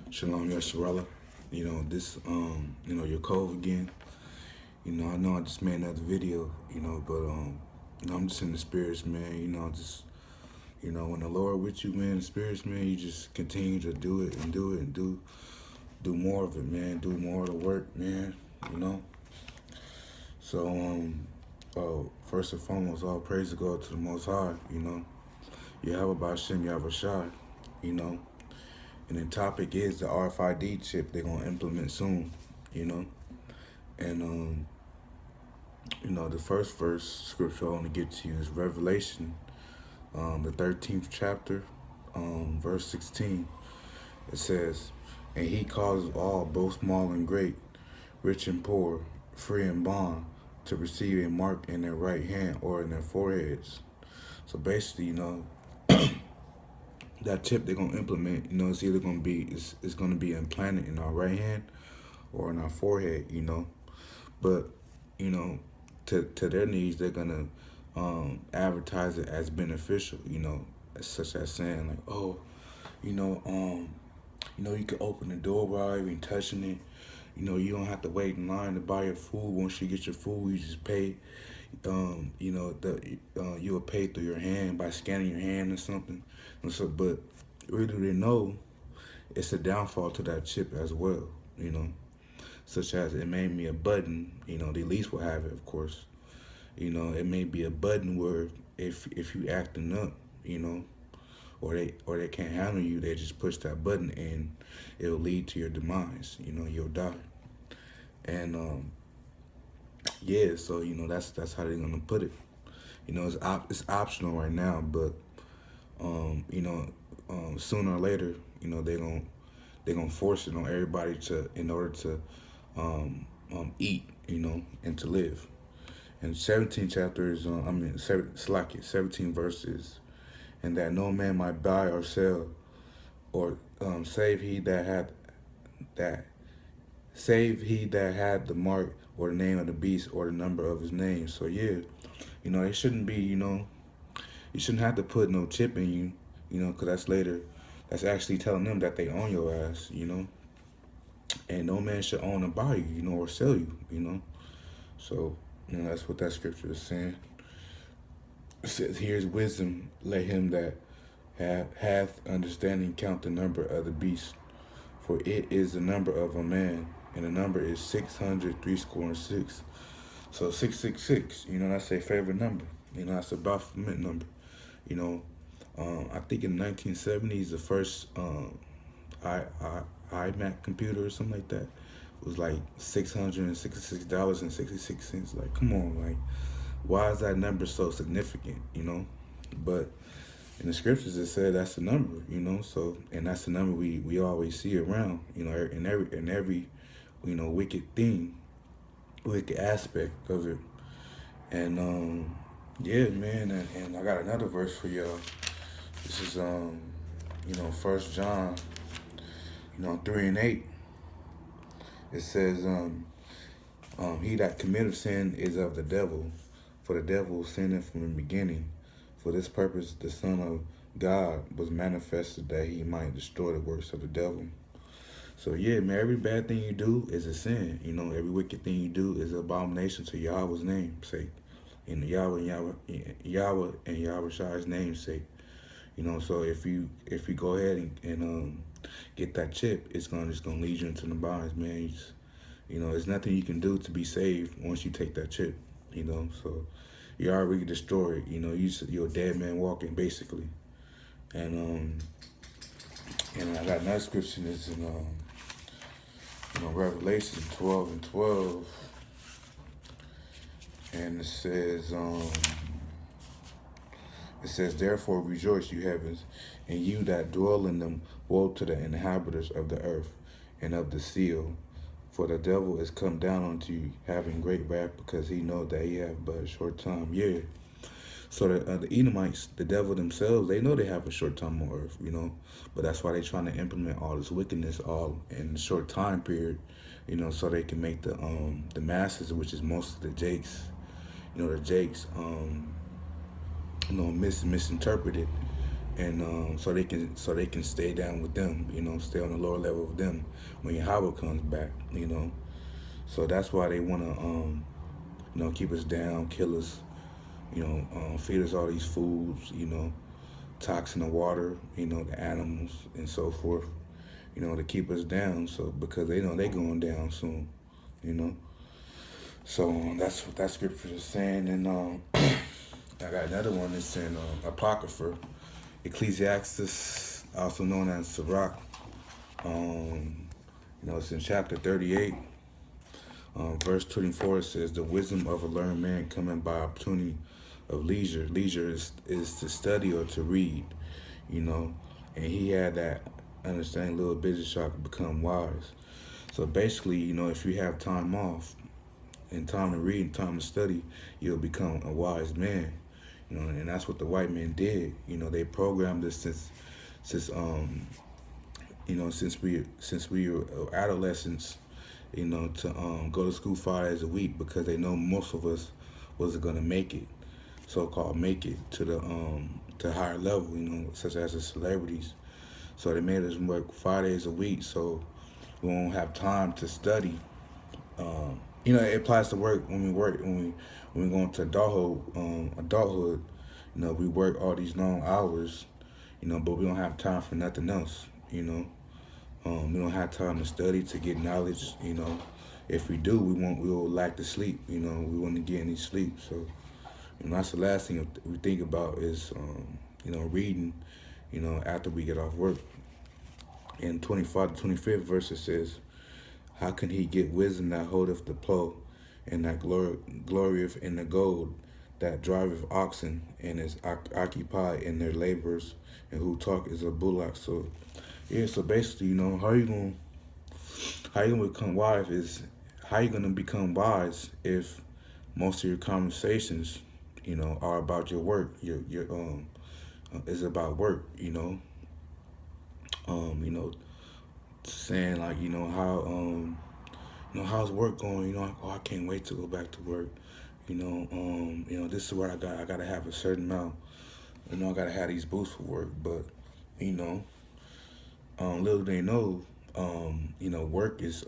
Shalom, Yahawah. Your cove again. I know I just made another video, but I'm just in the spirits, man. When the Lord with you, man, the spirits, man, you just continue to do it and do it and do more of it, man. Do more of the work, man. You know. So, first and foremost, all praise to God to the Most High. Yahawah, bahashem, Yahawahshi. You know. And the topic is the RFID chip they're gonna implement soon, And the first verse scripture I want to get to you is Revelation, the 13th chapter, verse 16. It says, "And he causes all, both small and great, rich and poor, free and bond, to receive a mark in their right hand or in their foreheads." So basically, that chip they're gonna implement, it's either gonna be it's gonna be implanted in our right hand or in our forehead, But to their needs, they're gonna advertise it as beneficial, such as saying like, oh, you can open the door without even touching it. You don't have to wait in line to buy your food. Once you get your food, you just pay. You will pay through your hand by scanning your hand or something. But really, they know it's a downfall to that chip as well. Such as it may be a button. The least will have it, of course. It may be a button where if you acting up, or they can't handle you, they just push that button and it'll lead to your demise. You'll die. And so that's how they're gonna put it. It's optional right now, but sooner or later, they're gonna force it on everybody in order to eat, and to live. And 17 chapters, 17 verses, and that no man might buy or sell, or save he that had the mark or the name of the beast or the number of his name. So it shouldn't be, you shouldn't have to put no chip in you, because that's actually telling them that they own your ass, and no man should own or buy you, or sell you, So, that's what that scripture is saying. It says, "Here's wisdom, let him that hath understanding count the number of the beast, for it is the number of a man, and the number is 666. So 666, that's their favorite number. That's a Baphomet number. I think in the 1970s, the first iMac computer or something like that was like $666.66. Like, come on, like, why is that number so significant? But in the scriptures it said that's the number, So, and that's the number we always see around, in every wicked aspect of it. And man, and I got another verse for y'all. This is 1 John 3:8. It says, he that committeth sin is of the devil, for the devil sinned from the beginning. For this purpose the Son of God was manifested, that he might destroy the works of the devil. So man, every bad thing you do is a sin. Every wicked thing you do is an abomination to Yahweh's name sake. Yahweh and Yahawahshi's name sake. So if you go ahead and get that chip, it's just gonna lead you into the bonds, man. There's nothing you can do to be saved once you take that chip. So you're already destroyed. You're a dead man walking, basically. And I got another scripture that's in Revelation 12:12, and it says, "Therefore rejoice, you heavens, and you that dwell in them. Woe to the inhabitants of the earth and of the sea, for the devil is come down unto you, having great wrath, because he know that he have but a short time." So the Edomites, the devil themselves, they know they have a short time on earth, But that's why they're trying to implement all this wickedness all in a short time period, so they can make the masses, which is most of the Jakes, misinterpreted, and so they can stay down with them, stay on the lower level of them when Yahawah comes back, So that's why they want to keep us down, kill us, feed us all these foods, toxin the water, the animals and so forth, to keep us down. So because they know they're going down soon, So that's what that scripture is saying. And I got another one that's in Apocrypha, Ecclesiastes, also known as Sirach. It's in chapter 38, verse 24. It says, "The wisdom of a learned man coming by opportunity of leisure." Leisure is to study or to read, And he had that understanding, little business shop to become wise. So basically, if you have time off and time to read and time to study, you'll become a wise man. And that's what the white men did. They programmed us since we were adolescents, to go to school 5 days a week because they know most of us wasn't gonna make it, so-called make it to the to higher level, such as the celebrities. So they made us work 5 days a week, so we won't have time to study. It applies to work when we go into adulthood. We work all these long hours, but we don't have time for nothing else. We don't have time to study, to get knowledge. If we do, we will lack the sleep. We won't get any sleep. So, that's the last thing we think about is, reading, after we get off work. In 25 to 25th verse it says, "How can he get wisdom that holdeth the plow, and that glorieth in the gold, that driveth oxen, and is occupied in their labors, and who talk is a bullock?" So, yeah. So basically, how you gonna become wise is how you gonna become wise if most of your conversations, are about your work. Your is about work. Saying like, how's work going? Like, oh, I can't wait to go back to work. This is where I gotta have a certain amount. I gotta have these boosts for work. But, little they know, work is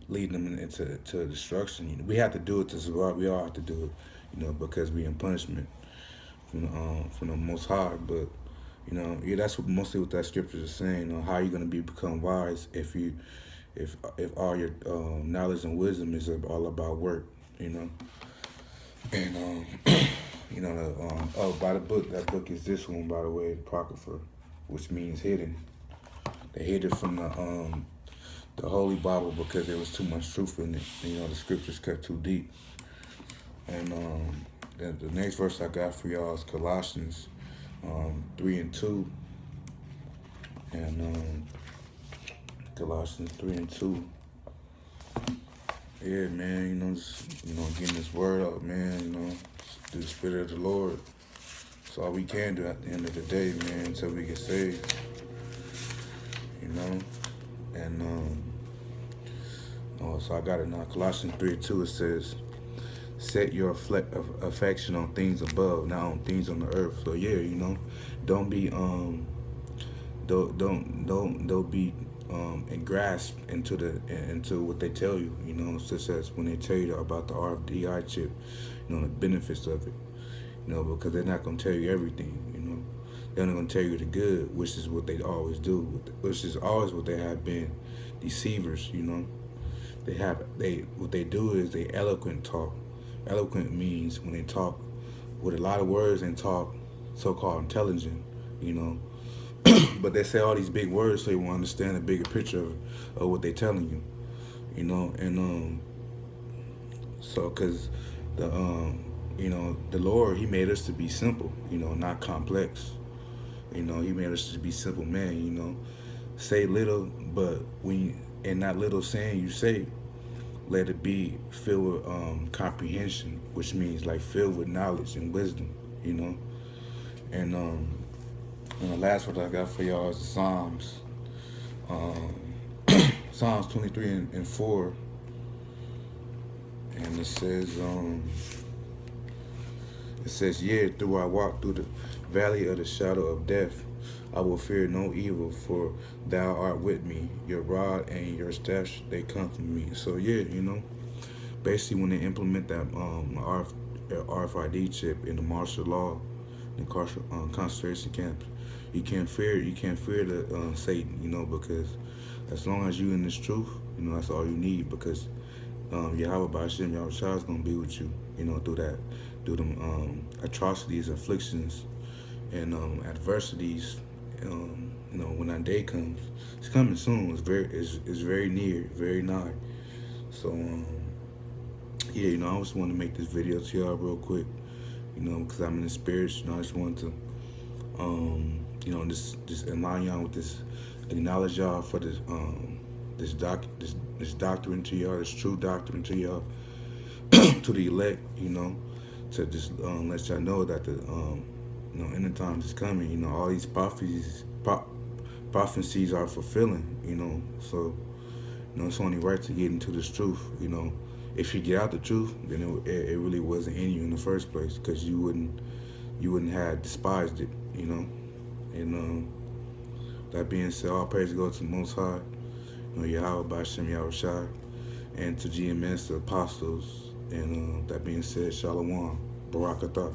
leading them into destruction. We have to do it to survive. We all have to do it, because we in punishment from the Most High. But that's mostly what that scripture is saying. How you gonna become wise if all your knowledge and wisdom is all about work, And by the book, that book is this one, by the way, Apocrypha, which means hidden. They hid it from the Holy Bible because there was too much truth in it. The scriptures cut too deep. And the next verse I got for y'all is Colossians 3:2. And Colossians 3:2. Yeah, man, just getting this word out, man, through the Spirit of the Lord. That's all we can do at the end of the day, man, until we get saved. And so I got it now. Colossians 3:2, it says, "Set your affection on things above, not on things on the earth." So yeah, don't be don't be engrasped into what they tell you, such as when they tell you about the RFID chip, the benefits of it, because they're not gonna tell you everything, They're not gonna tell you the good, which is what they always do, which is always what they have been, deceivers, What they do is they eloquent talk. Eloquent means when they talk with a lot of words and talk so-called intelligent, But they say all these big words so you won't understand the bigger picture of what they're telling you, And so because the Lord, He made us to be simple, not complex. He made us to be simple men, Say little, but and not little saying you say, let it be filled with comprehension, which means like filled with knowledge and wisdom, And the last one I got for y'all is the Psalms. Psalms 23:4. And it says, "Yea, though I walk through the valley of the shadow of death, I will fear no evil, for thou art with me. Your rod and your staff, they comfort me. So yeah, basically when they implement that RFID chip in the martial law, the concentration camps, you can't fear the Satan, because as long as you in this truth, that's all you need, because Yahawah, bahashem, Yahawahshi is gonna be with you, through them atrocities, afflictions, and adversities. When that day comes, it's coming soon. It's very near, very nigh. So yeah, I just want to make this video to y'all real quick, because I'm in the spirits. I just wanted to just align y'all with this, acknowledge y'all for this this doctrine to y'all, this true doctrine to y'all, to the elect, to just let y'all know that the end times is coming. All these prophecies are fulfilling. So it's only right to get into this truth. If you get out the truth, then it really wasn't in you in the first place, because you wouldn't have despised it. And that being said, all praise goes to the Most High, Yahawah, bahashem, Yahawahshi, and to GMS, the apostles. And that being said, shalawam, barakatha.